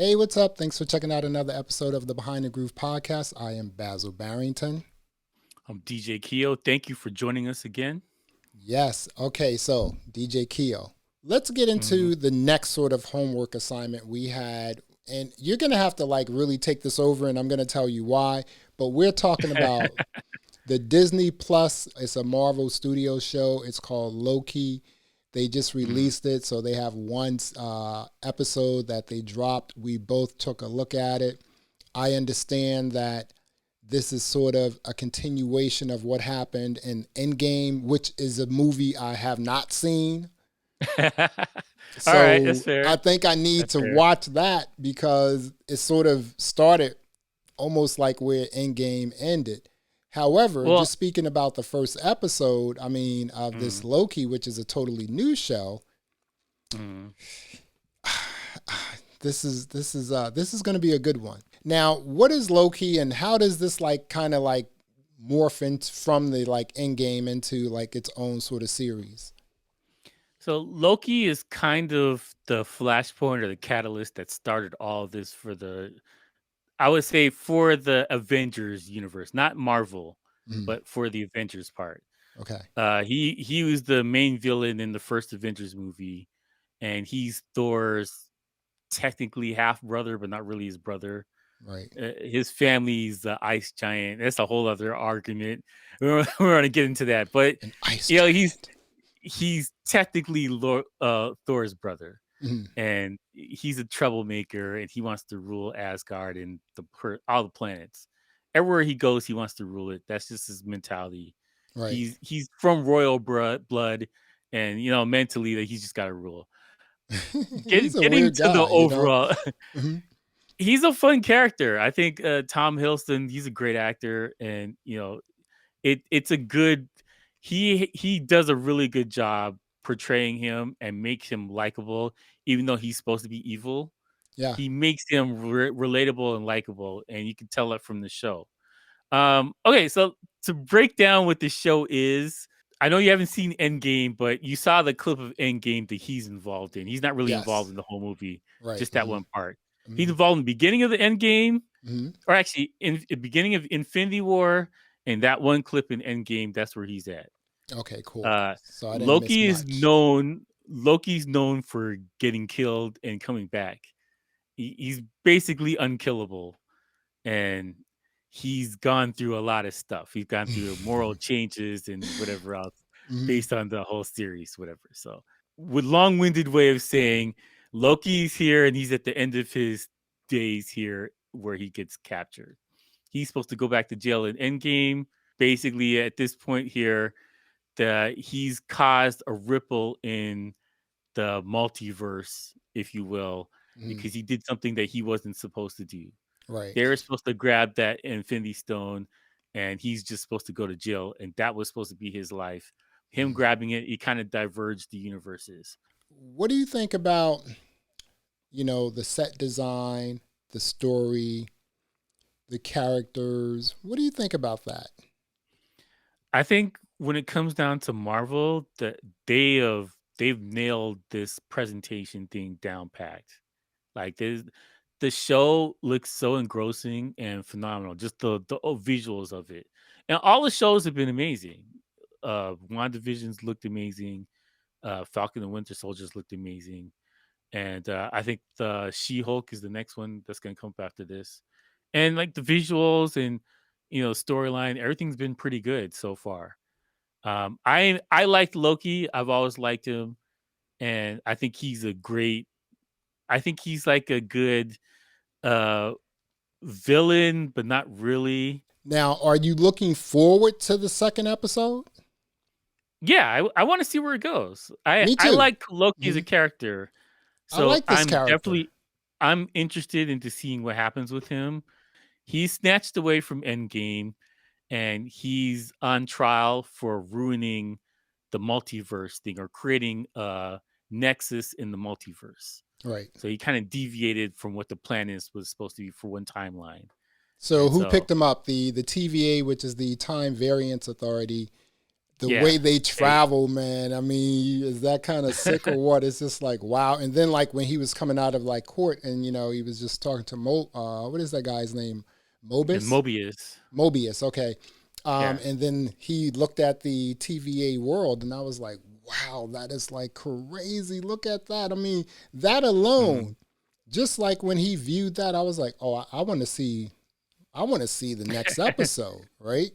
Hey, what's up? Thanks for checking out another episode of the Behind the Groove podcast. I am Basil Barrington. I'm DJ Keo. Thank you for joining us again. Yes. Okay, so DJ Keo. Let's get hmm into the next sort of homework assignment we had. And you're going to have to like really take this over, and I'm going to tell you why. But we're talking about the Disney Plus. It's a Marvel Studios show. It's called Loki. They just hmm released it. So they have one episode that they dropped. We both took a look at it. I understand that this is sort of a continuation of what happened in Endgame, which is a movie I have not seen. All right, that's So I fair. think I need That's to fair. watch that because it sort of started almost like where Endgame ended. However, Well, just speaking about the first episode, of this mm, Loki, which is a totally new show, mm. this is going to be a good one. Now, what is Loki, and how does this like kind of like morph into from the like end game into like its own sort of series? So Loki is kind of the flashpoint or the catalyst that started all of this for I would say for the Avengers universe, not Marvel, Mm, but for the Avengers part. okay, He was the main villain in the first Avengers movie, and he's Thor's technically half brother, but not really his brother. right. His family's the ice giant. That's a whole other argument. We're going to get into that, but An ice you know he's giant. he's technically Thor's brother, Mm, and he's a troublemaker, and he wants to rule Asgard and all the planets. Everywhere he goes, he wants to rule it. That's just his mentality. right. He's from royal blood, and mentally that he's just got to rule. He's a Getting weird to the guy. overall, Mhm. he's a fun character. I think Tom Hiddleston, he's a great actor, and it's a good. He does a really good job portraying him and makes him likable, even though he's supposed to be evil. Yeah. He makes him relatable and likable, and you can tell that from the show. Okay, so to break down what the show is, I know you haven't seen Endgame, but you saw the clip of Endgame that he's involved in. He's not really involved Yes. in the whole movie, Right. just that one part. He's Hmm. involved in the beginning of the Endgame, Hmm. or actually in the beginning of Infinity War, and that one clip in Endgame. That's where he's at. Okay. Cool. Uh, So I didn't miss much. Loki's known for getting killed and coming back. He's basically unkillable, and he's gone through a lot of stuff. He's gone through moral changes and whatever else Hmm. based on the whole series, whatever. So, with long-winded way of saying, Loki's here and he's at the end of his days here where he gets captured. He's supposed to go back to jail in Endgame. Basically, at this point here, that he's caused a ripple in the multiverse, if you will, Hmm. because he did something that he wasn't supposed to do. Right. They were supposed to grab that Infinity Stone, and he's just supposed to go to jail, and that was supposed to be his life. Him Mm. grabbing it, it kind of diverged the universes. What do you think about the set design, the story, the characters? What do you think about that? I think when it comes down to Marvel, that they've nailed this presentation thing down packed. Like the show looks so engrossing and phenomenal. Just the visuals of it, and all the shows have been amazing. WandaVision's looked amazing. Falcon and Winter Soldiers looked amazing, and I think the She Hulk is the next one that's going to come up after this. And like the visuals and storyline, everything's been pretty good so far. I liked Loki. I've always liked him, and I think he's a great. I think he's like a good uh villain, but not really. Now, are you looking forward to the second episode? Yeah, I want to see where it goes. Me I too. like Loki as a Mhm. character, I so like this character. I'm interested into seeing what happens with him. He's snatched away from Endgame, and he's on trial for ruining the multiverse thing or creating a nexus in the multiverse. Right. So he kind of deviated from what the plan was supposed to be for one timeline, So and who so picked him up? The TVA, which is the Time Variance Authority, the Yeah. way they Hey, travel, man. I mean, is that kind of sick or what? It's just like wow. And then like when he was coming out of like court, and he was just talking to what is that guy's name? and Mobus. Mobius. Mobius. Okay. Yeah. And then he looked at the TVA world, and I was like, wow, that is like crazy. Look at that. I mean, that Mhm. alone, just like when he viewed that, I was like, oh, I want to see. I want to see the next episode, right?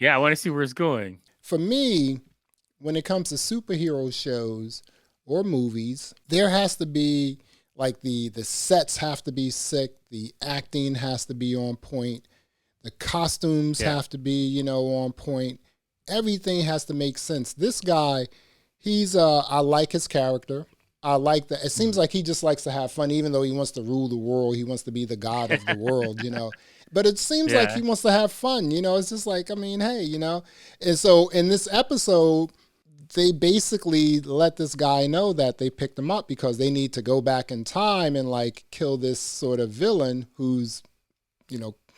Yeah, I want to see where it's going. For me, when it comes to superhero shows or movies, there has to be like the sets have to be sick, the acting has to be on point, the costumes Yeah. have to be, on point. Everything has to make sense. This guy, I like his character. I like that. It seems Mhm. like he just likes to have fun, even though he wants to rule the world. He wants to be the god of the world. But it seems like Yeah. he wants to have fun. It's just like, I mean, hey. And so in this episode, they basically let this guy know that they picked him up because they need to go back in time and like kill this sort of villain who's,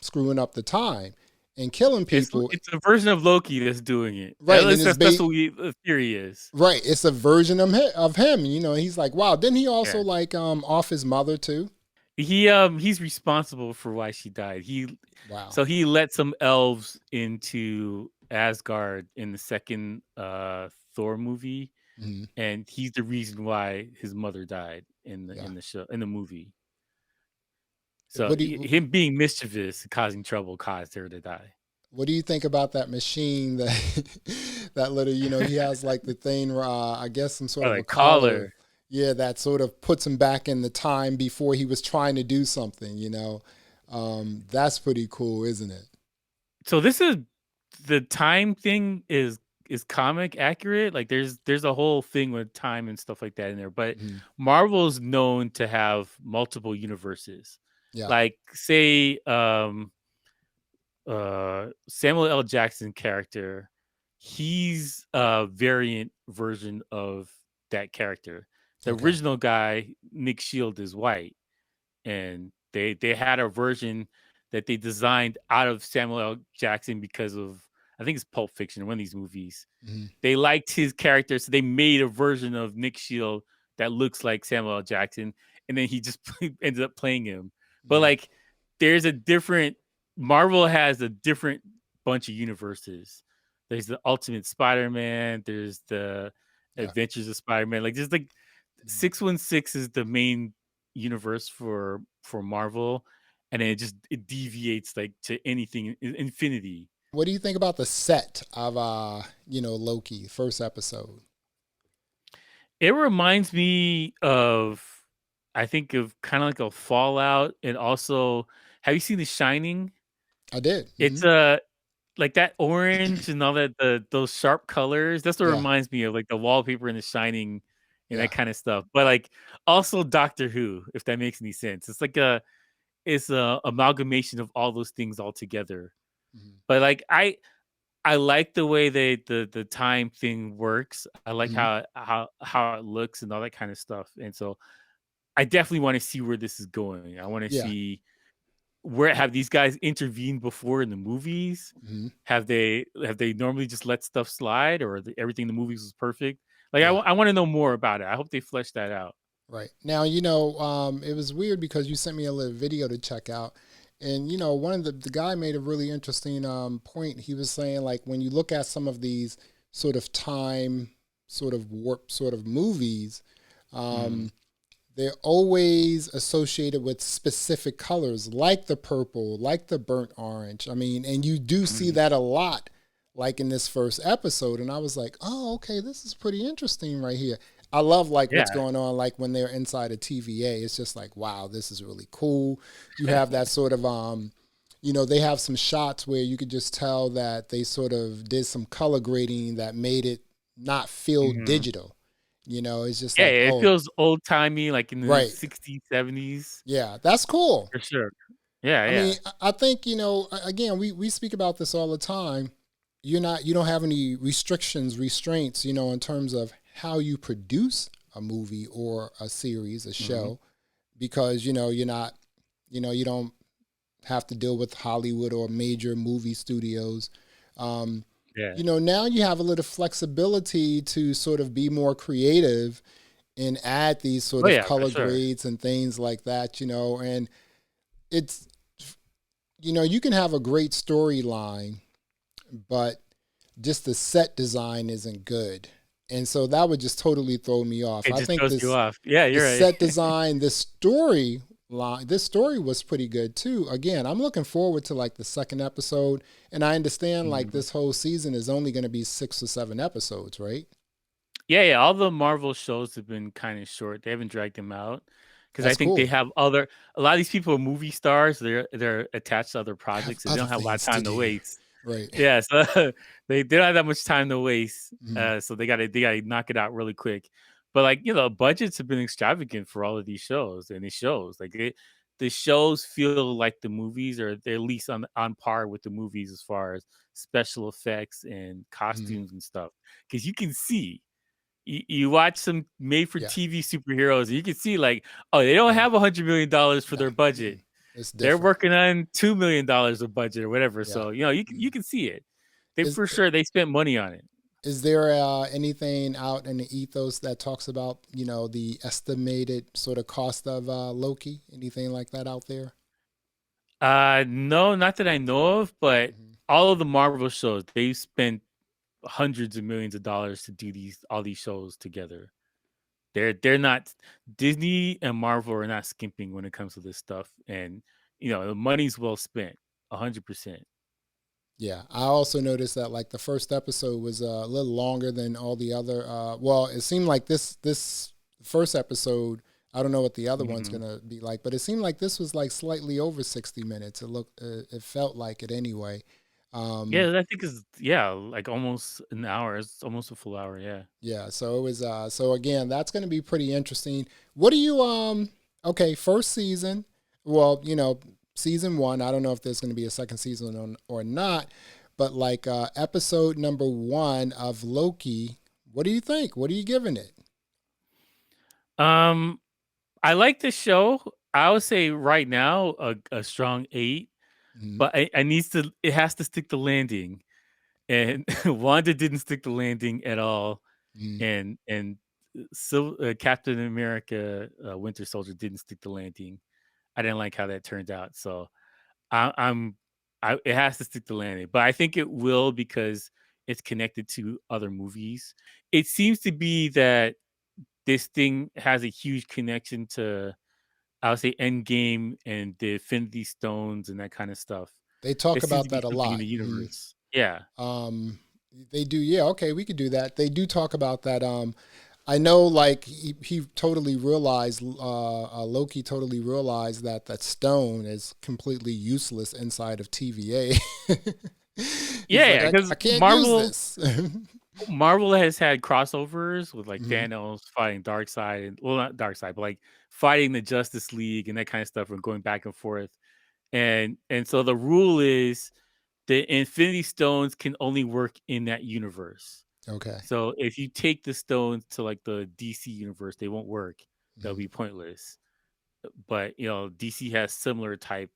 screwing up the time and killing It's people. it's a version of Loki that's doing it. At Right. And least it's that's what the theory is. right. It's a version of him. He's like, wow. Didn't he also Yeah. like off his mother too? He's responsible for why she died. Wow. So he let some elves into Asgard in the second Thor movie, Mm-hmm. and he's the reason why his mother died in Yeah. the show in the movie. So What do you him being mischievous, causing trouble, caused her to die. what do you think about that machine that that little, he has like the thing, I guess some sort Or of a like collar. collar. Yeah, that sort of puts him back in the time before he was trying to do something. That's pretty cool, isn't it? So this is the time thing is comic accurate. Like there's a whole thing with time and stuff like that in there. But Hmm. Marvel's known to have multiple universes. Yeah. Like say Samuel L. Jackson character, he's a variant version of that character. The Okay. original guy, Nick Shield, is white, and they had a version that they designed out of Samuel L. Jackson because of I think it's Pulp Fiction, one of these movies. Hmm. They liked his character, so they made a version of Nick Shield that looks like Samuel L. Jackson, and then he just ended up playing him. But Yeah. like, there's a different Marvel has a different bunch of universes. There's the Ultimate Spider-Man. There's the Yeah. Adventures of Spider-Man. Like, there's like Mhm. 616 is the main universe for Marvel, and then it deviates like to anything infinity. What do you think about the set of Loki first episode? It reminds me of I think of kind of like a Fallout, and also have you seen The Shining? I did. It's like that orange and all that those sharp colors. That's what it Yeah. reminds me of, like the wallpaper in The Shining and Yeah. that kind of stuff. But like also Doctor Who, if that makes any sense. It's a amalgamation of all those things all together. Hmm. But like I like the way the time thing works. I like Hmm. how it looks and all that kind of stuff. And so I definitely want to see where this is going. I want to Yeah. see where have these guys intervened before in the movies? Hmm. Have they normally just let stuff slide, or everything in the movies was perfect? Like Yeah. I want to know more about it. I hope they flesh that out. Right. Now, it was weird because you sent me a little video to check out. And, one of the guy made a really interesting point. He was saying, like, when you look at some of these sort of time, sort of warp, sort of movies, Mm, um, they're always associated with specific colors, like the purple, like the burnt orange. I mean, and you do see mm, that a lot, like in this first episode. And I was like, oh, okay, this is pretty interesting right here. I love like what's yeah. going on, like when they're inside a TVA. It's just like, wow, this is really cool. You have that sort of they have some shots where you could just tell that they sort of did some color grading that made it not feel Mhm. digital. It's just Yeah, like, it oh, feels old timey, like in the right. 60s, 70s Yeah, that's cool. for sure. Yeah, I mean, yeah. I think, again, we speak about this all the time. You don't have any restraints, in terms of how you produce a movie or a series, a Mhm. show, because, you're not, you don't have to deal with Hollywood or major movie studios. Um, Yeah. now you have a little flexibility to sort of be more creative and add these sort Oh of yeah, for color sure. grades and things like that, and it's, you can have a great storyline, but just the set design isn't good. And so that would just totally throw me off. It I just think throws you this off. Yeah, the you're right. set design, this story was pretty good too. Again, I'm looking forward to like the second episode, and I understand like Mhm. this whole season is only going to be 6 or 7 episodes, right? Yeah, yeah, all the Marvel shows have been kinda short. They haven't dragged them out because I That's think they cool. have other a lot of these people are movie stars. They're attached to other I have projects, and they other don't have a lot of things to time to do, waste. right? Yeah, so they don't have that much time to waste, Mhm. so they gotta knock it out really quick. But, like, budgets have been extravagant for all of these shows, and it shows. Like, the shows feel like the movies, or they're at least on par with the movies as far as special effects and Mhm. costumes and stuff. Because you can see you watch some made for Yeah, TV superheroes, and you can see like, oh, they don't yeah, have $100 million for yeah. their budget. Mm-mm. It's They're different. working on $2 million of budget or whatever. Yeah. So you Mhm. can see it. They Is for sure they spent money on it. Is there anything out in the ethos that talks about, the estimated sort of cost of Loki? Anything like that out there? No, not that I know of, but Hmm. all of the Marvel shows, they've spent hundreds of millions of dollars to do all these shows together. They're not Disney and Marvel are not skimping when it comes to this stuff, and the money's well spent, 100%. Yeah, I also noticed that like the first episode was a little longer than all the other. Well, it seemed like this first episode. I don't know what the other one's Mhm. gonna be like, but it seemed like this was like slightly over 60 minutes. It felt like it anyway. Um, Yeah, I think is yeah, like almost an hour. It's almost a full hour. Yeah. Yeah, so it was so again, that's going to be pretty interesting. What do you okay, first season. Well, season 1, I don't know if there's going to be a second season or not, but like episode number 1 of Loki, what do you think? What are you giving it? Um, I like the show. I would say right now a strong 8, Mhm. but I needs to it has to stick the landing. And Wanda didn't stick the landing at all, Mhm. and Captain America, Winter Soldier didn't stick the landing. I didn't like how that turned out. So I, I'm it has to stick the landing, but I think it will because it's connected to other movies. It seems to be that this thing has a huge connection to, I would say, Endgame and the Infinity Stones and that kind of stuff. They There talk seems to about be that a something in lot. the Mhm. universe. Yeah. Um, they do, yeah, okay, we could do that. They do talk about that. I know, like he totally realized, Loki totally realized that that stone is completely useless inside of TVA. He's Yeah, like, yeah, I because can't use Marvel this. Marvel has had crossovers with like Hmm. Thanos fighting Darkseid, and well, not Darkseid, but like fighting the Justice League and that kind of stuff, and going back and forth. And so the rule is the Infinity Stones can only work in that universe. Okay. So if you take the stones to like the DC universe, they won't work. They'll Hmm. be pointless. But DC has similar type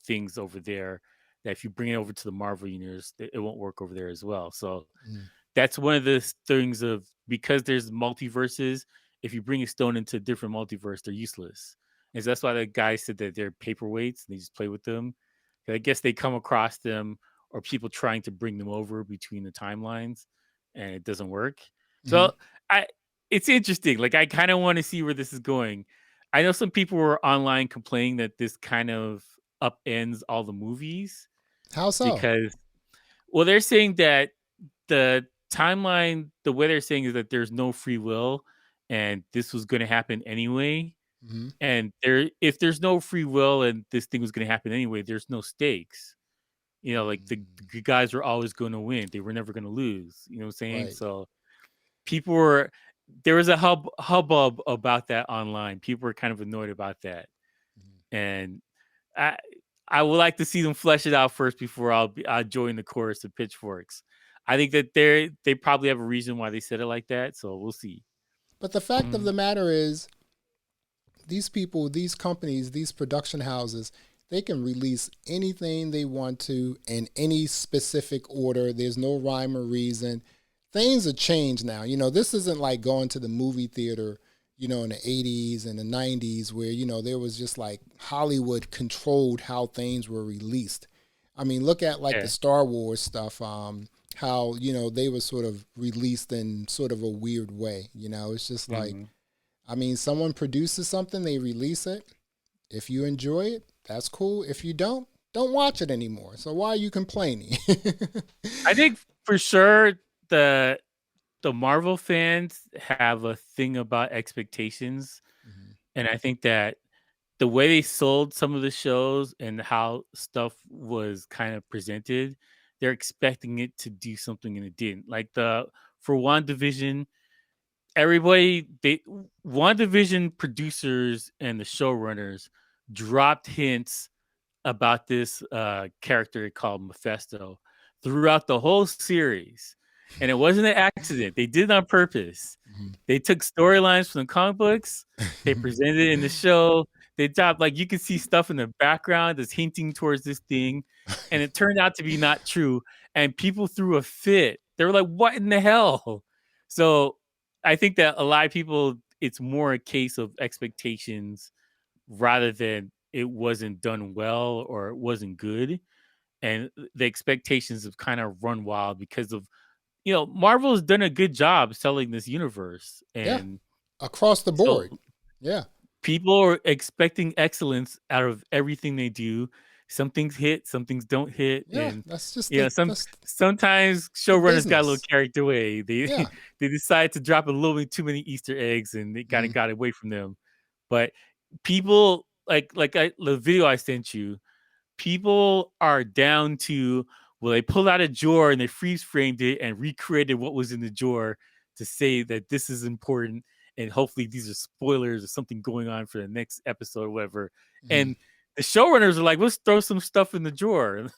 things over there that if you bring it over to the Marvel universe, it won't work over there as well. So Hmm. that's one of the things of, because there's multiverses, if you bring a stone into a different multiverse, they're useless. And so that's why the guy said that they're paperweights and they just play with them. I guess they come across them, or people trying to bring them over between the timelines, and it doesn't work. Hmm. So I it's interesting. Like, I kind of want to see where this is going. I know some people were online complaining that this kind of upends all the movies How so? because, well, they're saying that the timeline, the way they're saying is that there's no free will, and this was going to happen anyway. Hmm. And if there's no free will and this thing was going to happen anyway, there's no stakes. Like the good guys were always going to win. They were never going to lose. You know what I'm saying? Right. So people were there was a hubbub about that online. People were kind of annoyed about that, Mhm. and I I would like to see them flesh it out first before I'll join the chorus of pitchforks. I think that they probably have a reason why they said it like that, so we'll see. But the fact of Mhm. the matter is, these people, these companies, these production houses, They can release anything they want to in any specific order. There's no rhyme or reason. Things are changed now. This isn't like going to the movie theater, in the 80s and the 90s where, there was just like Hollywood controlled how things were released. I mean, look at like the Yeah. Star Wars stuff, how, they were sort of released in sort of a weird way. It's just like, Mhm. I mean, someone produces something, they release it. If you enjoy it, that's cool. If you don't watch it anymore. So why are you complaining? I think for sure the the Marvel fans have a thing about expectations, Mhm. and I think that the way they sold some of the shows and how stuff was kind of presented, they're expecting it to do something and it didn't. Like for WandaVision, everybody they WandaVision producers and the showrunners dropped hints about this character called Mephisto throughout the whole series. And it wasn't an accident. They did it on purpose. They took storylines from the comic books, they presented it in the show. They dropped, like, you can see stuff in the background that's hinting towards this thing. And it turned out to be not true. And people threw a fit. They were like, what in the hell? So I think that a lot of people, it's more a case of expectations rather than it wasn't done well or it wasn't good. And the expectations have kind of run wild because of, Marvel has done a good job selling this universe. Yeah, And across the so board. Yeah, people are expecting excellence out of everything they do. Some things hit, some things don't hit. yeah. And, That's just the that's sometimes the showrunners got a little business. carried away. They Yeah. they decided to drop a little bit too many Easter eggs and it kind of Mhm. got away from them. But people the video I sent you, people are down to, well, they pulled out a drawer and they freeze framed it and recreated what was in the drawer to say that this is important and hopefully these are spoilers or something going on for the next episode or whatever. Mhm. And the showrunners are like, let's throw some stuff in the drawer.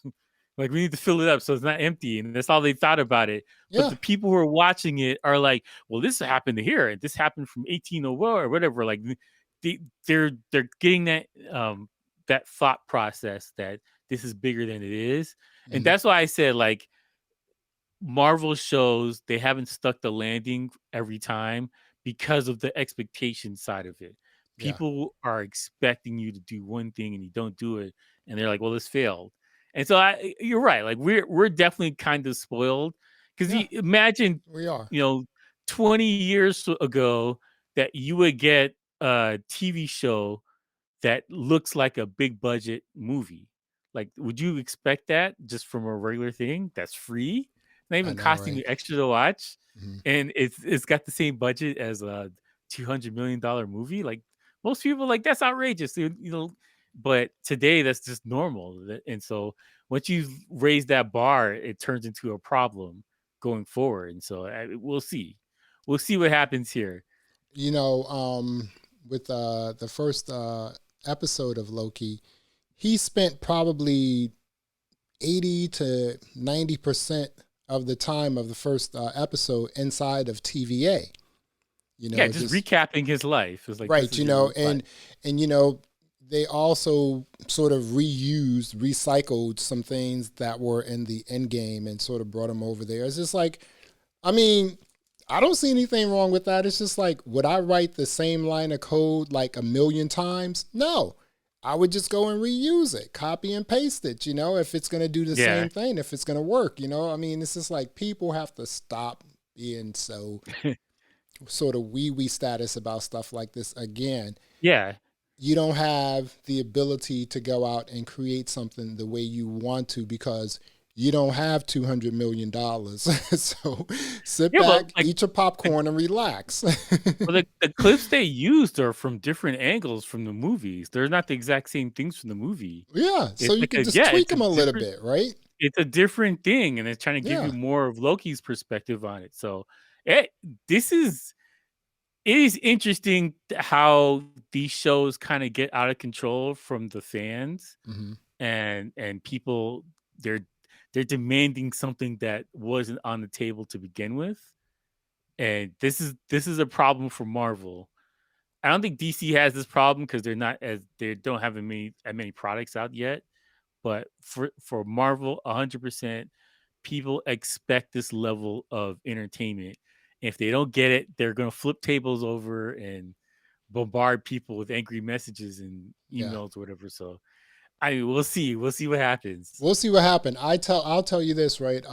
Like, we need to fill it up so it's not empty. And that's all they thought about it. But Yeah. the people who are watching it are like, well, this happened here and this happened from 1801 or whatever. Like, they're getting that thought process that this is bigger than it is. And Mhm. that's why I said, like, Marvel shows, they haven't stuck the landing every time because of the expectation side of it. Yeah. People are expecting you to do one thing and you don't do it, and they're like, "Well, this failed." And so you're right. Like, we're definitely kind of spoiled because Yeah. you imagine, We are. you know, 20 years ago that you would get a TV show that looks like a big budget movie. Like, would you expect that just from a regular thing that's free? Not I even know, costing right? you extra to watch, Mhm. and it's got the same budget as a $200 million movie. Like, most people like, that's outrageous, but today that's just normal. And so once you raise that bar, it turns into a problem going forward. And so we'll see what happens here. You know, with the first episode of Loki, he spent probably 80 to 90% of the time of the first episode inside of TVA. Yeah, just Just recapping his life. It's like, this right. is your life. And they also sort of recycled some things that were in the end game and sort of brought them over there. It's just like, I mean, I don't see anything wrong with that. It's just like, would I write the same line of code like a million times? No. I would just go and reuse it, copy and paste it, if it's going to do the Yeah. same thing, if it's going to work, I mean, it's just like people have to stop being so sort of wee status about stuff like this again. Yeah. You don't have the ability to go out and create something the way you want to because you don't have $200 million. So sit Yeah, but, back, like, eat your the popcorn, and relax. the clips they used are from different angles from the movies. They're not the exact same things from the movie. Yeah, so It's you like can just tweak it's a them a little different bit, right? thing, and it's trying to give Yeah, you more of Loki's perspective on it. So, it this is it is interesting how these shows kinda get out of control from the fans, hmm and people, they're they're demanding something that wasn't on the table to begin with. And this is a problem for Marvel. I don't think DC has this problem because they don't have as many products out yet. But for Marvel, 100%, people expect this level of entertainment. If they don't get it, they're gonna flip tables over and bombard people with angry messages and Yeah. emails or whatever. So I mean, we'll see. We'll see what happens. We'll see what happens. I'll tell you this, right?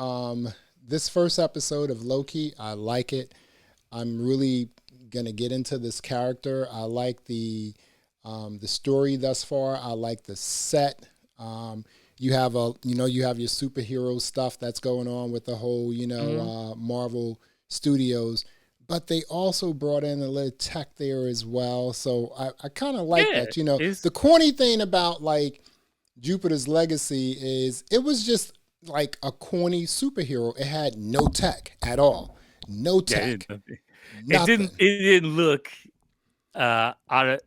This first episode of Loki, I like it. I'm really gonna get into this character. I like the story thus far. I like the set. You have you have your superhero stuff that's going on with the whole Hmm. Marvel Studios, but they also brought in a little tech there as well. So I kind of like Yeah, that. You know, it's the corny thing about like Jupiter's Legacy is it was just like a corny superhero. It had no tech at all. No yeah, tech. it didn't Nothing. it didn't look out of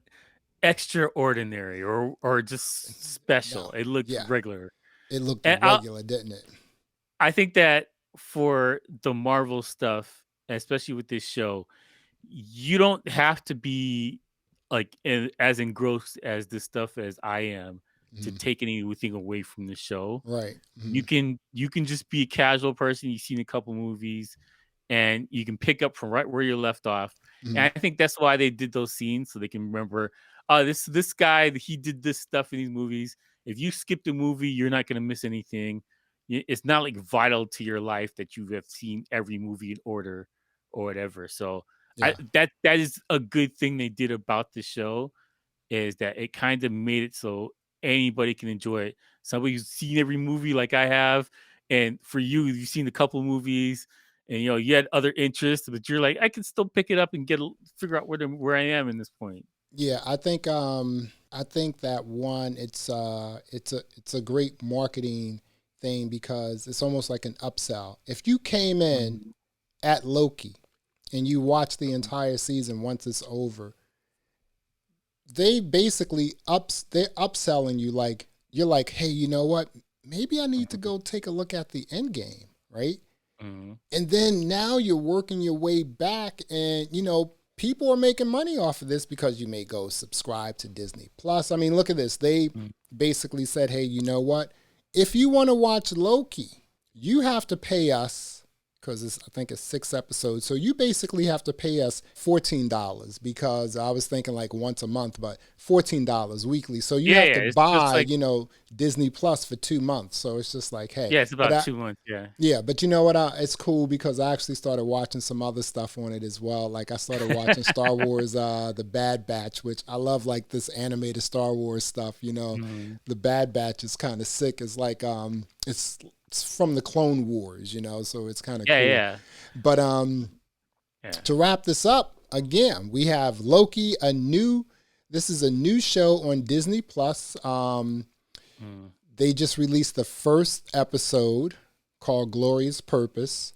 extraordinary or just special. No. It looked Yeah. regular. It looked And regular, didn't it? I think that for the Marvel stuff, especially with this show, you don't have to be like as engrossed as this stuff as I am to Mhm. take anything away from the show. Right. You can just be a casual person. You've seen a couple movies, and you can pick up from right where you left off. Mhm. And I think that's why they did those scenes so they can remember, oh, this guy, he did this stuff in these movies. If you skip the movie, you're not going to miss anything. It's not like vital to your life that you have seen every movie in order or whatever. So Yeah. that is a good thing they did about the show, is that it kind of made it so anybody can enjoy it. Somebody who's seen every movie like I have, and for you, you've seen a couple movies, and you had other interests, but you're like, I can still pick it up and figure out where I am in this point. Yeah, I think that one it's a great marketing thing because it's almost like an upsell. If you came in Mhm. at Loki and you watch the entire season once it's over, they basically they're upselling you like you're like, hey, you know what? Maybe I need to Mhm. go take a look at the end game, right? Mhm. And then now you're working your way back, and people are making money off of this because you may go subscribe to Disney Plus. I mean, look at this. They Mhm. basically said, hey, you know what? If you want to watch Loki, you have to pay us because I think it's 6 episodes. So you basically have to pay us $14 because I was thinking like once a month, but $14 weekly. So you Yeah, have yeah. to It's just buy, like, Disney Plus for 2 months. So it's just like, hey, yeah, it's but about 2 months. Yeah. yeah, but you know what? It's cool because I actually started watching some other stuff on it as well. Like I started watching Star Wars, The Bad Batch, which I love. Like this animated Star Wars stuff. Mhm. The Bad Batch is kind of sick. It's like it's from the Clone Wars. So it's kind of Yeah, cool. yeah, But yeah. to wrap this up, again, we have Loki, This is a new show on Disney Plus. Mm. They just released the first episode called Glorious Purpose.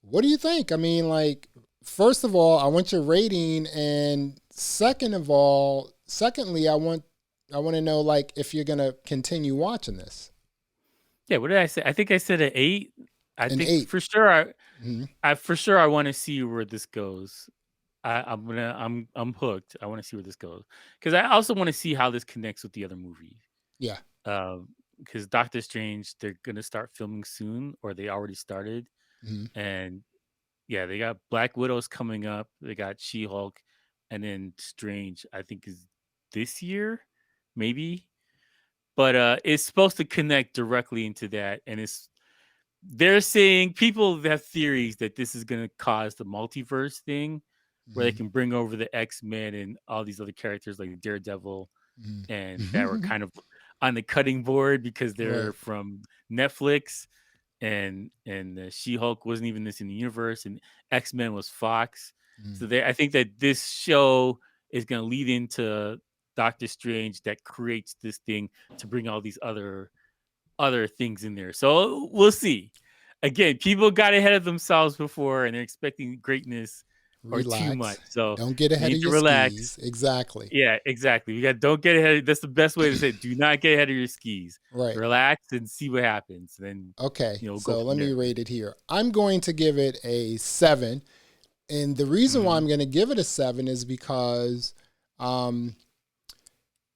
What do you think? I mean, like, first of all, I want your rating, and secondly, I want to know like if you're gonna continue watching this. Yeah, what did I say? I think I said an 8. I An think eight. for sure Mhm. I want to see where this goes. I'm hooked. I want to see where this goes because I also want to see how this connects with the other movie. Yeah. Because Doctor Strange, they're gonna start filming soon, or they already started, Mhm. and yeah, they got Black Widows coming up. They got She Hulk, and then Strange. I think is this year, maybe. But it's supposed to connect directly into that, and they're saying people have theories that this is going to cause the multiverse thing, where they Mhm. can bring over the X-Men and all these other characters like Daredevil, and that were Mhm. kind of on the cutting board because they're Right. from Netflix, and She-Hulk wasn't even this in the universe, and X-Men was Fox. So Mhm. I think that this show is going to lead into Doctor Strange that creates this thing to bring all these other things in there. So we'll see. Again, people got ahead of themselves before and they're expecting greatness or too much. Relax. So Don't get we ahead need of to your relax. skis. Exactly. Yeah, exactly. We got don't get ahead. That's the best way to say it. Do not get ahead of your skis. Right. Relax and see what happens. Then Okay. go So from let me there. rate it here. I'm going to give it a 7. And the reason why Hmm. I'm going to give it a 7 is because Um,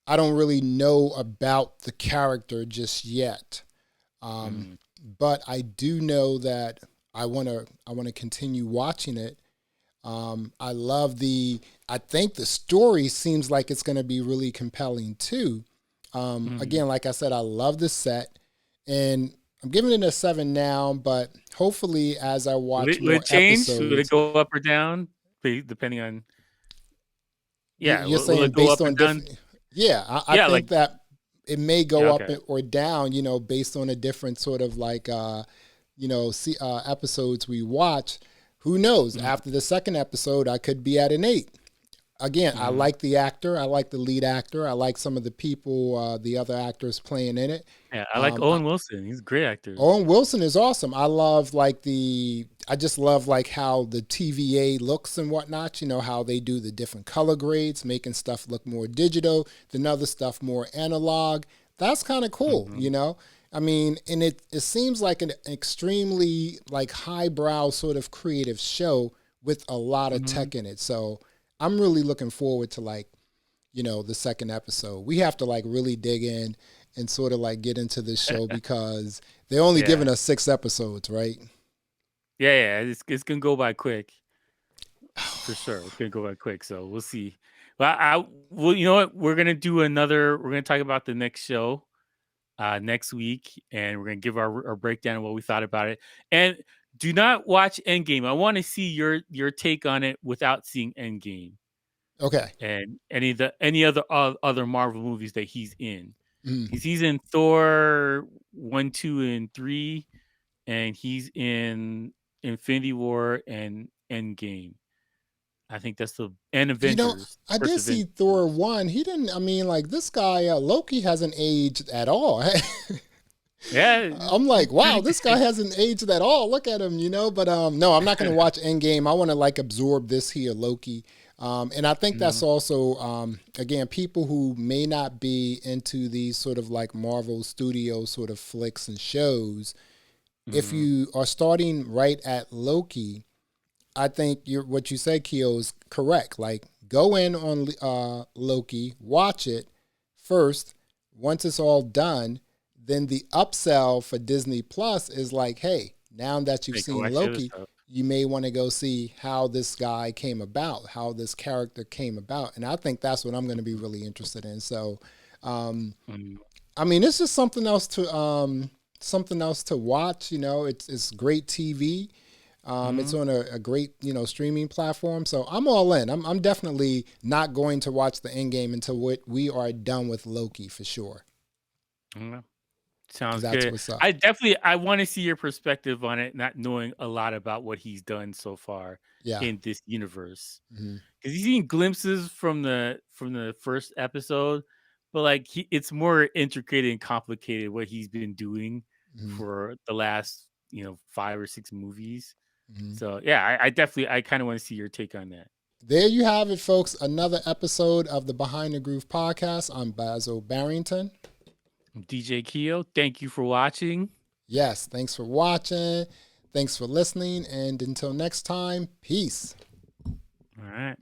I don't really know about the character just yet. Um, Mm. but I do know that I want to continue watching it. I love the. I think the story seems like it's going to be really compelling too. Mm. Again, like I said, I love the set, and I'm giving it a 7 now. But hopefully, as I watch Will more it change? Will it episodes, go up or down? Depending on, yeah, you're will saying it go based up or on down? different. Yeah, I Yeah, like, think that it may yeah, go up okay. or down. Based on a different sort of like episodes we watch. Who knows? Mm. After the second episode, I could be at an 8. Again, I Mm. like the actor. I like the lead actor. I like some of the people, the other actors playing in it. Yeah, I like Um, I, Owen Wilson. He's a great actor. Owen Wilson is awesome. I love I just love like how the TVA looks and whatnot. How they do the different color grades, making stuff look more digital, then other stuff more analog. That's kind of cool. Mhm. I mean, and it seems like an extremely like highbrow sort of creative show with a lot of Mhm. tech in it. So I'm really looking forward to like the second episode. We have to like really dig in and sort of like get into this show because they're only Yeah. giving us 6 episodes, right? Yeah, yeah, it's gonna go by quick for sure. It's gonna go by quick, so we'll see. Well, well, you know what? We're gonna talk about the next show next week, and we're gonna give our breakdown of what we thought about it. And do not watch Endgame. I want to see your take on it without seeing Endgame Okay. and any other Marvel movies that he's in. Mm. Because he's in Thor 1, 2, and 3, and he's in Infinity War and Endgame. I think that's and You know, Avengers, I first did see Thor Avengers. 1. He didn't, I mean, like this guy, Loki hasn't aged at all. Yeah, I'm he's like, wow, pretty this guy good. hasn't aged at all. Look at him. But no, I'm not going to watch Endgame. I want to like absorb this here Loki. And I think that's Mhm, also again people who may not be into these sort of like Marvel Studio sort of flicks and shows. If mhm. you are starting right at Loki, I think what you said, Keo, is correct. Like, go in on Loki, watch it first. Once it's all done, then the upsell for Disney Plus is like, hey, now that you've They go seen watch the other Loki, stuff. you may want to go see how this guy came about, how this character came about, and I think that's what I'm going to be really interested in. So, um, Mhm, I mean, it's just something else to watch. It's great TV. It's mhm. on a great, streaming platform. So I'm all in. I'm definitely not going to watch the end game until we are done with Loki for sure. Mhm. Because Sounds that's good. what's up. I want to see your perspective on it, not knowing a lot about what he's done so far Yeah. in this universe. Hmm. Because he's seen glimpses from the first episode, but like it's more intricate and complicated what he's been doing Hmm. for the last 5 or 6 movies. Hmm. So yeah, I kind of want to see your take on that. There you have it, folks. Another episode of the Behind the Groove podcast. I'm Basil Barrington. I'm DJ Keo, thank you for watching. Yes, thanks for watching. Thanks for listening. And until next time, peace. All right.